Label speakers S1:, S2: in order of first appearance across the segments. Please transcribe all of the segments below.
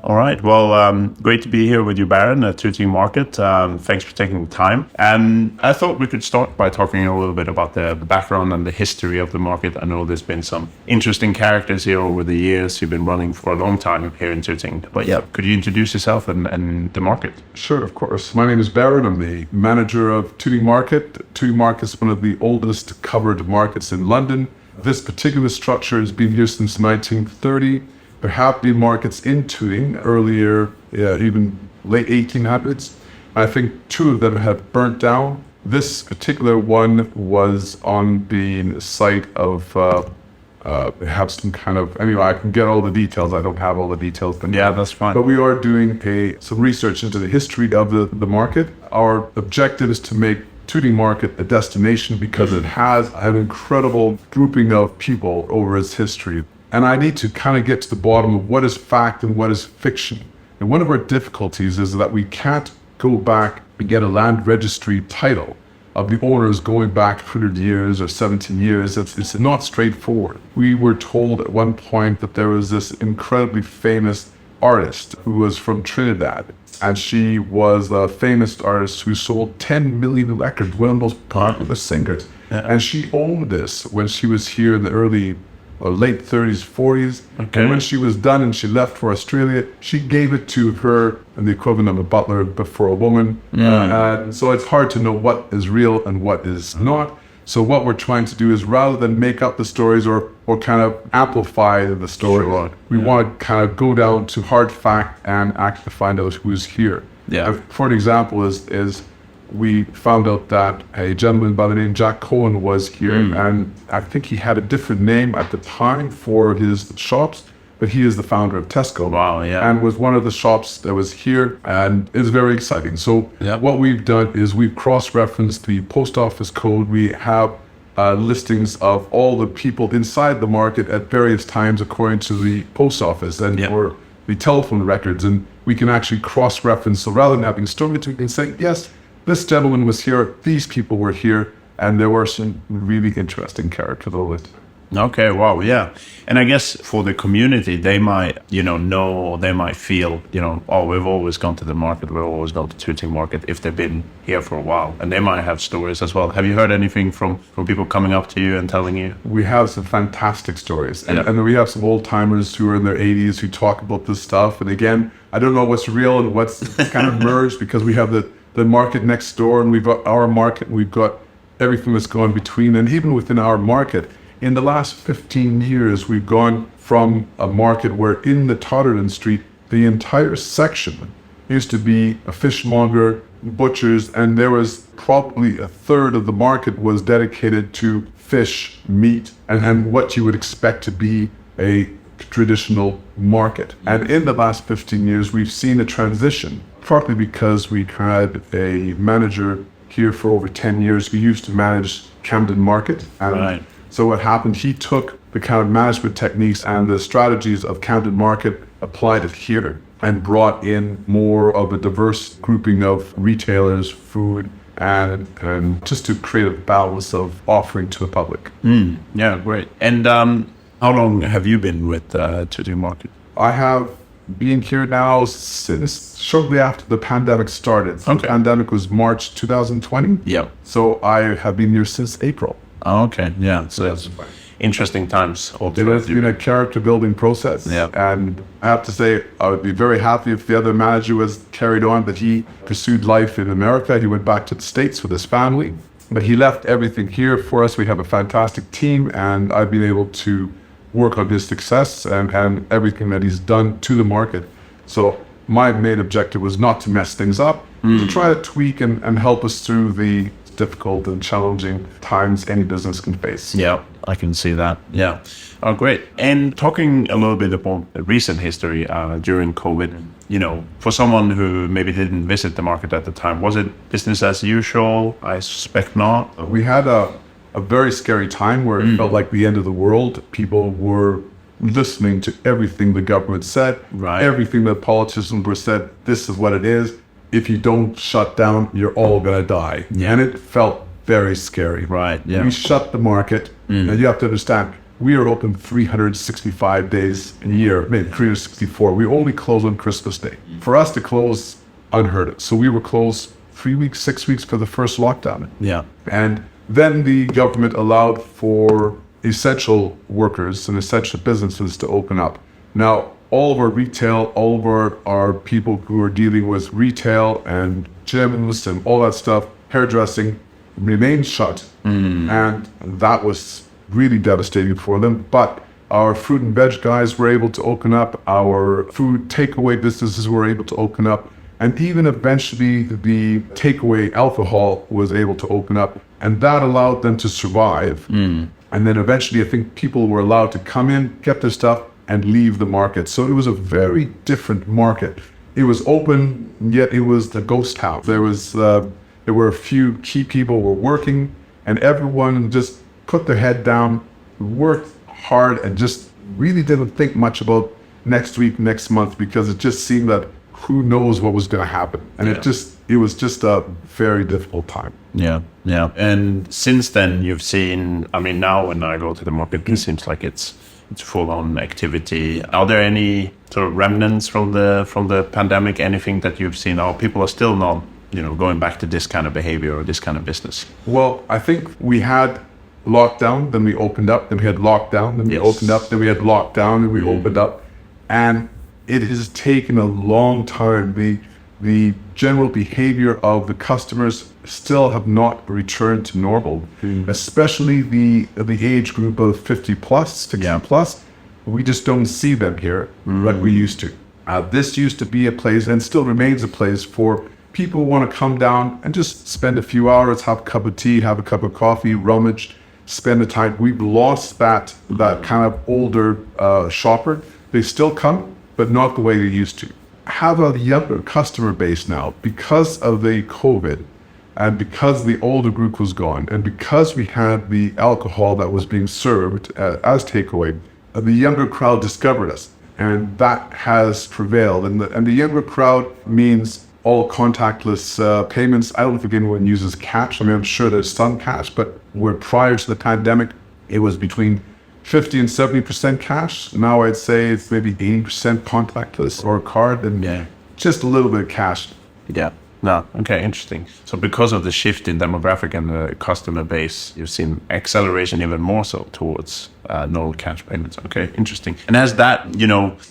S1: All right. Well, great to be here with you, Baron, at Tooting Market. Thanks for taking the time. And I thought we could start by talking a little bit about the background and the history of the market. I know there's been some interesting characters here over the years. You've been running for a long time here in Tooting. But yeah, could you introduce yourself and the market?
S2: Sure, of course. My name is Baron. I'm the manager of Tooting Market. Tooting Market is one of the oldest covered markets in London. This particular structure has been here since 1930. There have been markets in Tooting earlier, even late 1800s. I think 2 of them have burnt down. This particular one was on the site of, they have some kind of, anyway, I can get all the details. I don't have all the details. But
S1: yeah, that's fine.
S2: But we are doing some research into the history of the market. Our objective is to make Tooting Market a destination because it has an incredible grouping of people over its history. And I need to kind of get to the bottom of what is fact and what is fiction. And one of our difficulties is that we can't go back and get a land registry title of the owners going back 100 years or 17 years. It's not straightforward. We were told at one point that there was this incredibly famous artist who was from Trinidad. And she was a famous artist who sold 10 million records, one of the most popular singers. Yeah. And she owned this when she was here in the early or late 30s, 40s. Okay. And when she was done and she left for Australia, she gave it to her, and the equivalent of a butler, but for a woman. And so it's hard to know what is real and what is not. So what we're trying to do is, rather than make up the stories or kind of amplify the story, we want to kind of go down to hard fact and act to find out who is here.
S1: Yeah.
S2: For an example is we found out that a gentleman by the name Jack Cohen was here, and I think he had a different name at the time for his shops, but he is the founder of Tesco.
S1: Wow, yeah.
S2: And was one of the shops that was here, and it's very exciting. So what we've done is we've cross-referenced the post office code. We have listings of all the people inside the market at various times according to the post office or the telephone records, and we can actually cross-reference. So rather than having stories, we can say, yes, this gentleman was here, these people were here, and there were some really interesting characters over it.
S1: Okay, wow, yeah. And I guess for the community, they might, know, they might feel, oh, we've always gone to the market, we've always gone to Tooting Market if they've been here for a while. And they might have stories as well. Have you heard anything from people coming up to you and telling you?
S2: We have some fantastic stories. And we have some old timers who are in their 80s who talk about this stuff. And again, I don't know what's real and what's kind of merged, because we have the market next door, and we've got our market, and we've got everything that's gone between. And even within our market, in the last 15 years, we've gone from a market where in the Totterton Street, the entire section used to be a fishmonger, butchers, and there was probably a third of the market was dedicated to fish, meat, and what you would expect to be a traditional market. And in the last 15 years, we've seen a transition, partly because we had a manager here for over 10 years who used to manage Camden Market. And so what happened, he took the kind of management techniques and the strategies of Camden Market, applied it here, and brought in more of a diverse grouping of retailers, food, and just to create a balance of offering to the public.
S1: Yeah, great. And how long have you been with Tooting Market?
S2: I have been here now since shortly after the pandemic started. So the pandemic was March 2020.
S1: Yeah.
S2: So I have been here since April.
S1: Oh, okay. Yeah. So that's interesting times.
S2: It has been a character building process.
S1: Yeah.
S2: And I have to say, I would be very happy if the other manager was carried on, but he pursued life in America. He went back to the States with his family, but he left everything here for us. We have a fantastic team, and I've been able to work on his success and everything that he's done to the market. So my main objective was not to mess things up, to try to tweak and help us through the difficult and challenging times any business can face.
S1: Yeah, I can see that. Yeah. Oh, great. And talking a little bit about recent history during COVID, for someone who maybe didn't visit the market at the time, was it business as usual? I suspect not.
S2: We had a very scary time where it felt like the end of the world. People were listening to everything the government said, everything that politicians were said, this is what it is. If you don't shut down, you're all going to die. Yeah. And it felt very scary.
S1: Right, yeah.
S2: We shut the market, and you have to understand, we are open 365 days a year, maybe 364. We only close on Christmas Day. For us to close, unheard of. So we were closed 3 weeks, 6 weeks for the first lockdown.
S1: Yeah.
S2: And then the government allowed for essential workers and essential businesses to open up. Now, all of our retail, all of our people who are dealing with retail and gyms and all that stuff, hairdressing, remained shut. And that was really devastating for them. But our fruit and veg guys were able to open up. Our food takeaway businesses were able to open up. And even eventually the takeaway alcohol was able to open up. And that allowed them to survive. And then eventually I think people were allowed to come in, get their stuff, and leave the market. So it was a very different market. It was open, yet it was the ghost town. There were a few key people who were working, and everyone just put their head down, worked hard, and just really didn't think much about next week, next month, because it just seemed that who knows what was going to happen. And it was just a very difficult time.
S1: Yeah. And since then, you've seen, I mean, now when I go to the market, it seems like it's full on activity. Are there any sort of remnants from the pandemic? Anything that you've seen? Or people are still not, going back to this kind of behavior or this kind of business?
S2: Well, I think we had lockdown, then we opened up, then we had lockdown, then we opened up, then we had lockdown, and we opened up. And it has taken a long time. The general behavior of the customers still have not returned to normal, especially the age group of 50 plus, 60 plus. We just don't see them here like we used to. This used to be a place, and still remains a place, for people who want to come down and just spend a few hours, have a cup of tea, have a cup of coffee, rummage, spend the time. We've lost that kind of older shopper. They still come, but not the way they used to. Have a younger customer base now because of the COVID, and because the older group was gone, and because we had the alcohol that was being served as takeaway. The younger crowd discovered us, and that has prevailed. And the younger crowd means all contactless payments. I don't think anyone uses cash. I mean, I'm sure there's some cash, but where prior to the pandemic, it was between 50 and 70% cash. Now I'd say it's maybe 80% contactless or a card, and just a little bit of cash.
S1: Yeah. No. Okay. Interesting. So because of the shift in demographic and the customer base, you've seen acceleration even more so towards no cash payments. Okay. Interesting. And has that,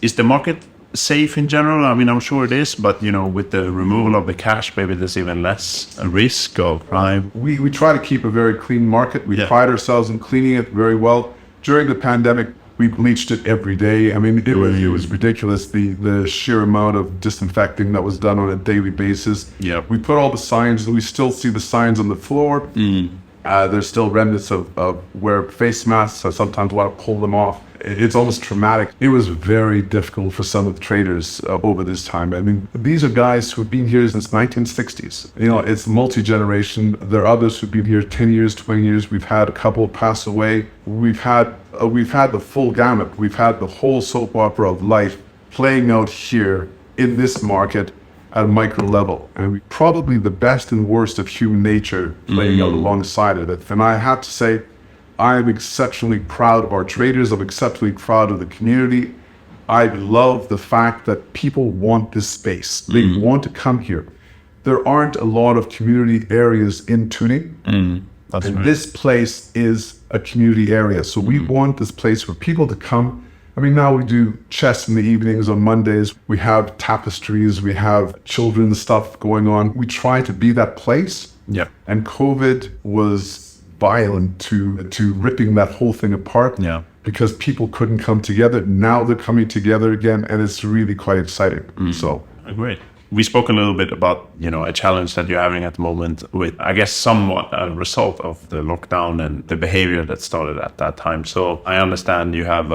S1: is the market safe in general? I mean, I'm sure it is, but with the removal of the cash, maybe there's even less a risk of crime.
S2: We try to keep a very clean market. We pride ourselves in cleaning it very well. During the pandemic, we bleached it every day. I mean, it was ridiculous, the sheer amount of disinfecting that was done on a daily basis.
S1: Yeah.
S2: We put all the signs, we still see the signs on the floor. There's still remnants of where face masks. I sometimes want to pull them off. It's almost traumatic. It was very difficult for some of the traders over this time. I mean, these are guys who've been here since 1960s. It's multi-generation. There are others who've been here 10 years, 20 years. We've had a couple pass away. We've had the full gamut. We've had the whole soap opera of life playing out here in this market at a micro level. And probably the best and worst of human nature playing out alongside of it. And I have to say, I'm exceptionally proud of our traders. I'm exceptionally proud of the community. I love the fact that people want this space. They want to come here. There aren't a lot of community areas in Tooting.
S1: That's
S2: and
S1: right.
S2: This place is a community area. So we want this place for people to come. I mean, now we do chess in the evenings on Mondays. We have tapestries. We have children's stuff going on. We try to be that place.
S1: Yeah.
S2: And COVID was violent to ripping that whole thing apart.
S1: Yeah.
S2: Because people couldn't come together. Now they're coming together again, and it's really quite exciting. So
S1: Great. We spoke a little bit about, a challenge that you're having at the moment with, I guess, somewhat a result of the lockdown and the behavior that started at that time. So I understand you have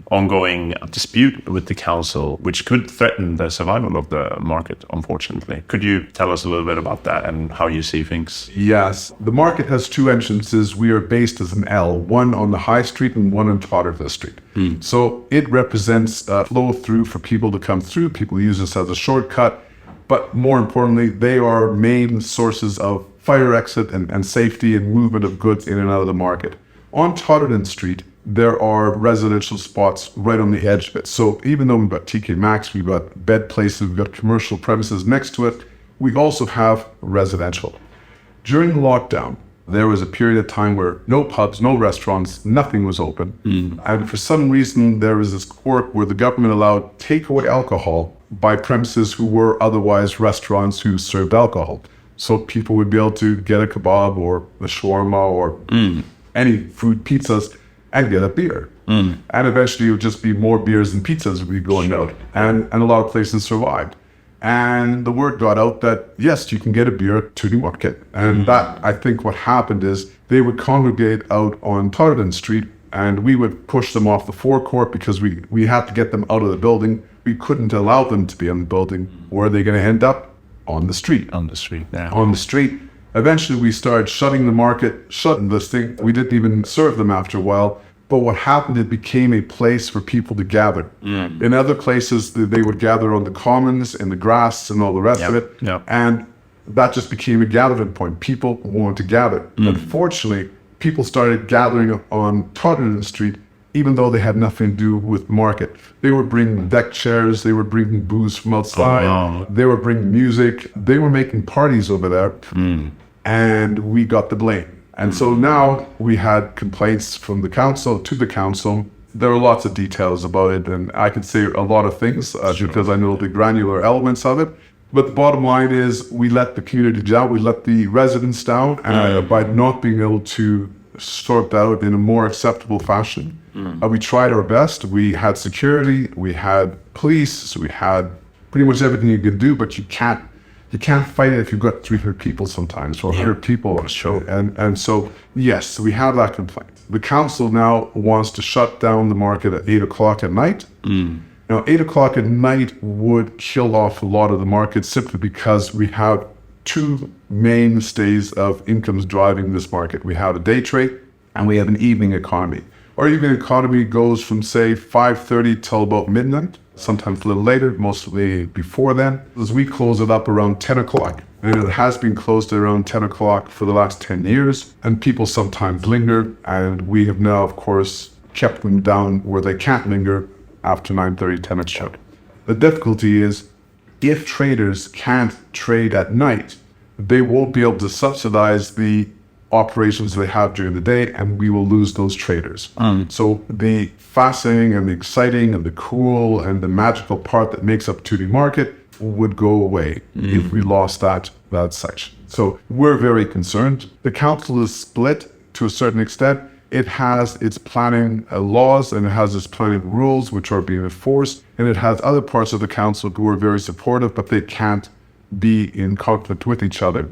S1: ongoing dispute with the council, which could threaten the survival of the market, unfortunately. Could you tell us a little bit about that and how you see things?
S2: yes, the market has two entrances. We are based as an L, one on the High Street and one on Totterville Street. So it represents a flow through for people to come through. People use this as a shortcut. But more importantly, they are main sources of fire exit and safety and movement of goods in and out of the market. On Totterton Street, there are residential spots right on the edge of it. So even though we've got TK Maxx, we've got bed places, we've got commercial premises next to it, we also have residential. During lockdown, there was a period of time where no pubs, no restaurants, nothing was open. And for some reason, there was this quirk where the government allowed takeaway alcohol by premises who were otherwise restaurants who served alcohol. So people would be able to get a kebab or a shawarma or any food, pizzas, and get a beer. And eventually it would just be more beers and pizzas would be going out. And a lot of places survived. And the word got out that, yes, you can get a beer at Tooting Market. And that, I think what happened is they would congregate out on Totterton Street and we would push them off the forecourt because we had to get them out of the building. We couldn't allow them to be in the building. Where are they going to end up? On the street.
S1: On the street, yeah.
S2: On the street. Eventually we started shutting the market, shutting this thing. We didn't even serve them after a while. But what happened, it became a place for people to gather. In other places, they would gather on the commons, in the grass, and all the rest of it. And that just became a gathering point. People wanted to gather. Unfortunately, people started gathering on Totterton Street, even though they had nothing to do with the market. They were bringing deck chairs. They were bringing booze from outside. They were bringing music. They were making parties over there. And we got the blame. And so now we had complaints from the council to the council. There are lots of details about it, and I can say a lot of things because I know the granular elements of it. But the bottom line is we let the community down, we let the residents down by not being able to sort that out in a more acceptable fashion. We tried our best. We had security, we had police, we had pretty much everything you could do, but you can't fight it if you've got 300 people sometimes, or 100 people on a show. And so, yes, we have that complaint. The council now wants to shut down the market at 8 o'clock at night. Now, 8 o'clock at night would kill off a lot of the market simply because we have two mainstays of incomes driving this market. We have a day trade and we have an evening economy. Our evening economy goes from, say, 5:30 till about midnight. Sometimes a little later, mostly before then, as we close it up around 10 o'clock. And it has been closed around 10 o'clock for the last 10 years, and people sometimes linger, and we have now, of course, kept them down where they can't linger after 9:30, 10 o'clock. The difficulty is, if traders can't trade at night, they won't be able to subsidize the operations they have during the day, and we will lose those traders. So the fascinating and the exciting and the cool and the magical part that makes up Tooting Market would go away if we lost that section. So we're very concerned. The council is split to a certain extent. It has its planning laws and it has its planning rules which are being enforced, and it has other parts of the council who are very supportive, but they can't be in conflict with each other.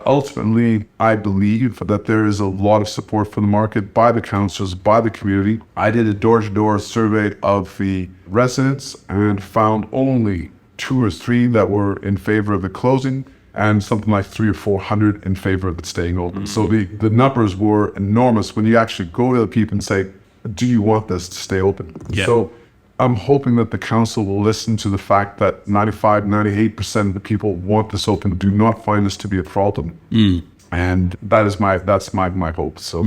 S2: Ultimately, I believe that there is a lot of support for the market by the councillors, by the community. I did a door-to-door survey of the residents and found only 2 or 3 that were in favor of the closing, and something like 300 or 400 in favor of it staying open. So the numbers were enormous when you actually go to the people and say, do you want this to stay open? So I'm hoping that the council will listen to the fact that 95, 98% of the people want this open, do not find this to be a problem. And that's my hope. So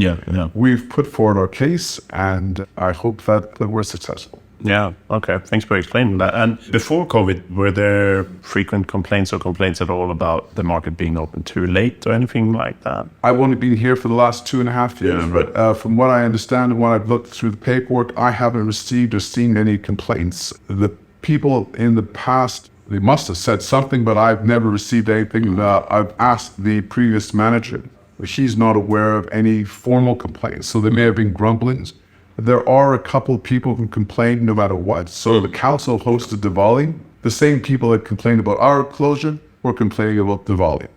S2: we've put forward our case, and I hope that we're successful.
S1: Yeah, okay. Thanks for explaining that. And before COVID, were there frequent complaints at all about the market being open too late or anything like that?
S2: I've only been here for the last 2.5 years, but from what I understand and what I've looked through the paperwork, I haven't received or seen any complaints. The people in the past, they must have said something, but I've never received anything. I've asked the previous manager, but she's not aware of any formal complaints. So there may have been grumblings. There are a couple of people who complain no matter what. So the council hosted Diwali. The same people that complained about our closure were complaining about Diwali.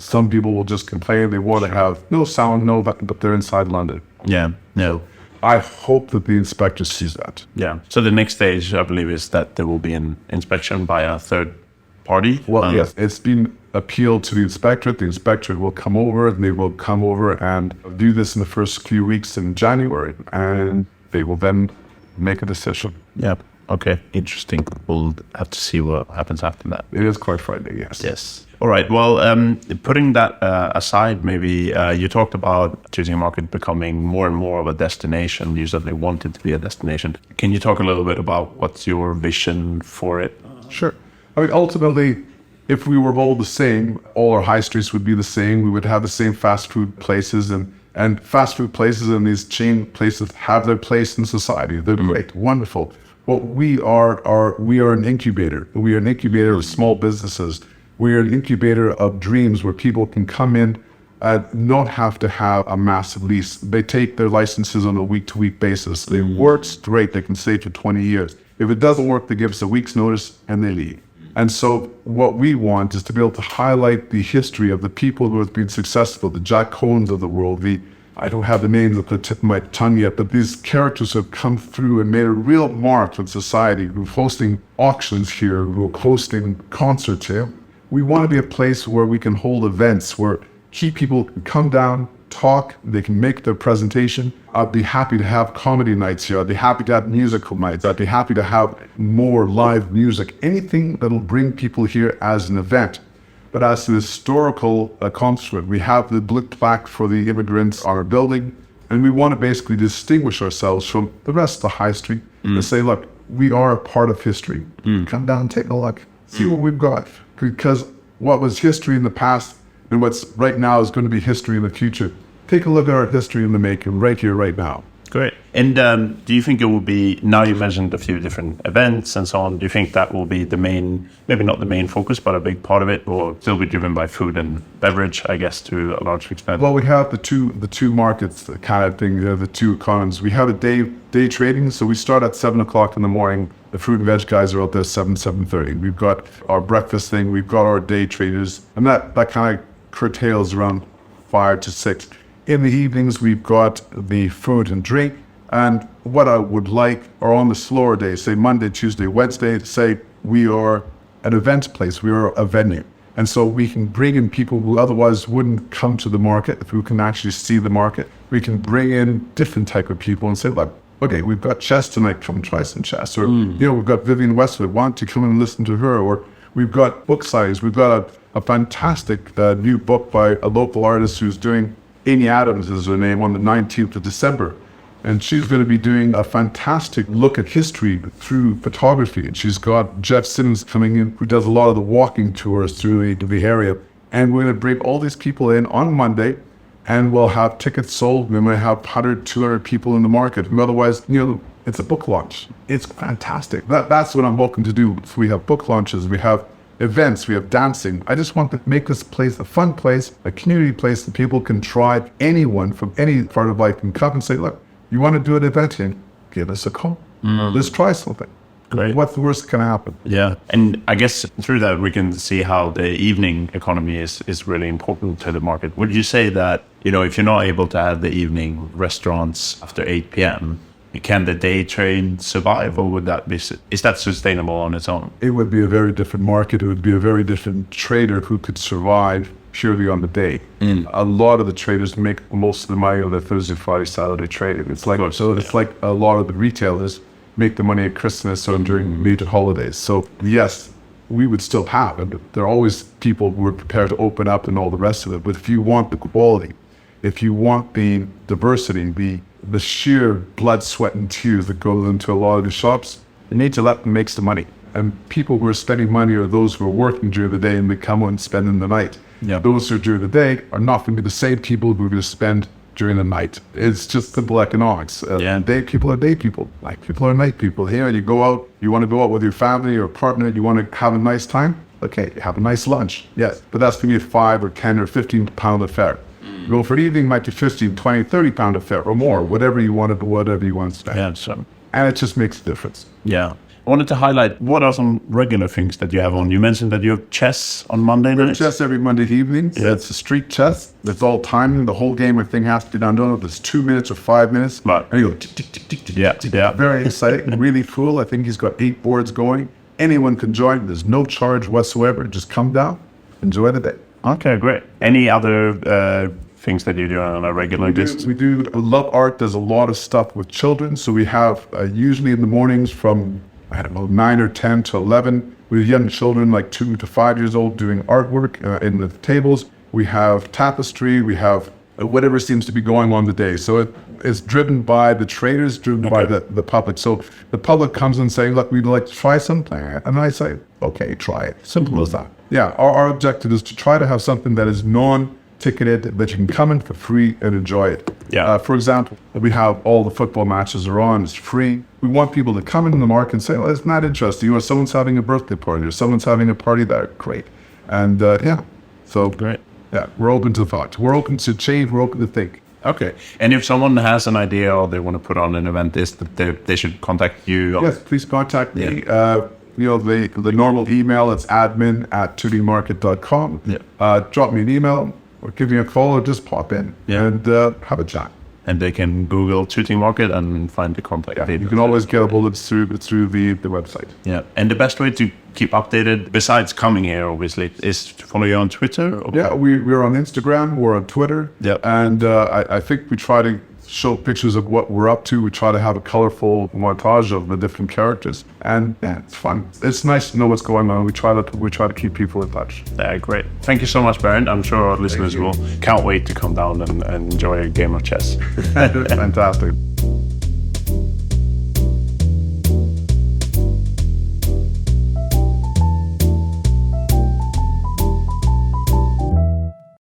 S2: Some people will just complain. They want to have no sound, no nothing, but they're inside London. I hope that the inspector sees that.
S1: So the next stage, I believe, is that there will be an inspection by a third party.
S2: Well, yes, it's been appealed to the inspectorate. The inspectorate will come over, and they will come over and do this in the first few weeks in January, and they will then make a decision.
S1: Okay, interesting. We'll have to see what happens after that.
S2: It is quite frightening, yes.
S1: Yes. All right. Well, putting that aside, maybe you talked about Tooting Market becoming more and more of a destination. You said they want it to be a destination. Can you talk a little bit about what's your vision for it?
S2: Sure. I mean, ultimately, if we were all the same, all our high streets would be the same. We would have the same fast food places, and fast food places and these chain places have their place in society. They're great, wonderful. What we are an incubator. We are an incubator of small businesses. We are an incubator of dreams where people can come in and not have to have a massive lease. They take their licenses on a week-to-week basis. It works, great, they can stay for 20 years. If it doesn't work, they give us a week's notice and they leave. And so what we want is to be able to highlight the history of the people who have been successful, the Jack Cohns of the world, I don't have the names at the tip of my tongue yet, but these characters have come through and made a real mark in society, who are hosting auctions here, who are hosting concerts here. We want to be a place where we can hold events, where key people can come down, talk, they can make their presentation. I'd be happy to have comedy nights here. I'd be happy to have musical nights. I'd be happy to have more live music, anything that'll bring people here as an event. But as to the historical accomplishment, we have the blue plaque for the immigrants on our building, and we want to basically distinguish ourselves from the rest of the high street and say, look, we are a part of history. Come down, take a look, see what we've got. Because what was history in the past and what's right now is going to be history in the future. Take a look at our history in the making right here, right now.
S1: Great. And do you think it will be, now you mentioned a few different events and so on, do you think that will be the main, maybe not the main focus, but a big part of it will still be driven by food and beverage, I guess, to a large extent?
S2: Well, we have the two markets kind of thing, the two economies. We have a day trading, so we start at 7 o'clock in the morning. The fruit and veg guys are out there 7:30. We've got our breakfast thing, we've got our day traders, and that kind of curtails around 5 to 6. In the evenings, we've got the food and drink. And what I would like, or on the slower days, say Monday, Tuesday, Wednesday, to say we are an event place, we are a venue. And so we can bring in people who otherwise wouldn't come to the market, who can actually see the market. We can bring in different type of people and say, like, okay, we've got chess tonight, come and try some chess. Or, we've got Vivian Westwood, why don't you come and listen to her? Or we've got book signings. We've got a fantastic new book by a local artist who's doing, Amy Adams is her name, on the 19th of December. And she's going to be doing a fantastic look at history through photography. And she's got Jeff Simmons coming in, who does a lot of the walking tours through the area. And we're going to bring all these people in on Monday, and we'll have tickets sold. We might have 100, 200 people in the market. And otherwise, it's a book launch. It's fantastic. That's what I'm hoping to do. So we have book launches, we have events, we have dancing. I just want to make this place a fun place, a community place that people can try. Anyone from any part of life can come and say, look, you want to do an event here? Give us a call. Let's try something.
S1: Great.
S2: What's the worst that can happen?
S1: Yeah. And I guess through that, we can see how the evening economy is really important to the market. Would you say that, if you're not able to have the evening restaurants after 8 p.m., can the day trade survive, or is that sustainable on its own?
S2: It would be a very different market. It would be a very different trader who could survive purely on the day. A lot of the traders make most of the money on their Thursday, Friday, Saturday trading. It's like a lot of the retailers make the money at Christmas or during major holidays. So yes, we would still have, and there are always people who are prepared to open up and all the rest of it. But if you want the quality, if you want the diversity, the sheer blood, sweat, and tears that goes into a lot of the shops, you need to let them make the money. And people who are spending money are those who are working during the day and they come and spend in the night. Yeah. Those who are during the day are not going to be the same people who are going to spend during the night. It's just simple economics. Day people are day people. Night people are night people. Here, you go out, you want to go out with your family or partner, you want to have a nice time? Okay, have a nice lunch. Yes, but that's going to be a 5 or 10 or 15 pound affair. Go for the evening, might be 15, 20, 30 pound affair or more, whatever you want to spend.
S1: Yeah, so.
S2: And it just makes a difference.
S1: Yeah. I wanted to highlight, what are some regular things that you have on? You mentioned that you have chess on Monday nights?
S2: Chess every Monday evening. Yeah. It's a street chess. It's all timing. The whole game, everything has to be done. There's 2 minutes or 5 minutes.
S1: Right.
S2: And you go tick, tick, tick, tick, tick. Yeah. Very exciting, really cool. I think he's got 8 boards going. Anyone can join. There's no charge whatsoever. Just come down, enjoy the day.
S1: Okay, great. Any other things that you do on a regular basis?
S2: We do love art. There's a lot of stuff with children. So we have usually in the mornings from I don't know, 9 or 10 to 11, with young children like 2 to 5 years old doing artwork in the tables. We have tapestry, we have whatever seems to be going on today. So it is driven by the traders, driven by the public. So the public comes and saying, look, we'd like to try something. And I say, okay, try it. Simple as that. Yeah, our objective is to try to have something that is non-ticketed, that you can come in for free and enjoy it.
S1: Yeah.
S2: For example, we have all the football matches are on, it's free. We want people to come into the market and say, well, it's not interesting. Or someone's having a birthday party, or someone's having a party there. Great. And so
S1: Great.
S2: Yeah, we're open to thought. We're open to change. We're open to think.
S1: Okay. And if someone has an idea or they want to put on an event, they should contact you.
S2: Yes, please contact me. The normal email, it's admin@tootingmarket.com.
S1: Yeah.
S2: Drop me an email or give me a call or just pop in and have a chat.
S1: And they can Google Tooting Market and find the contact.
S2: Yeah, you can always get a hold of it through the website.
S1: Yeah. And the best way to keep updated, besides coming here, obviously, is to follow you on Twitter? Or?
S2: Yeah, we're on Instagram, we're on Twitter.
S1: Yep.
S2: And I think we try to show pictures of what we're up to. We try to have a colorful montage of the different characters. And yeah, it's fun. It's nice to know what's going on. We try to keep people in touch.
S1: Yeah, great. Thank you so much, Bernd. I'm sure our listeners can't wait to come down and enjoy a game of chess.
S2: Fantastic.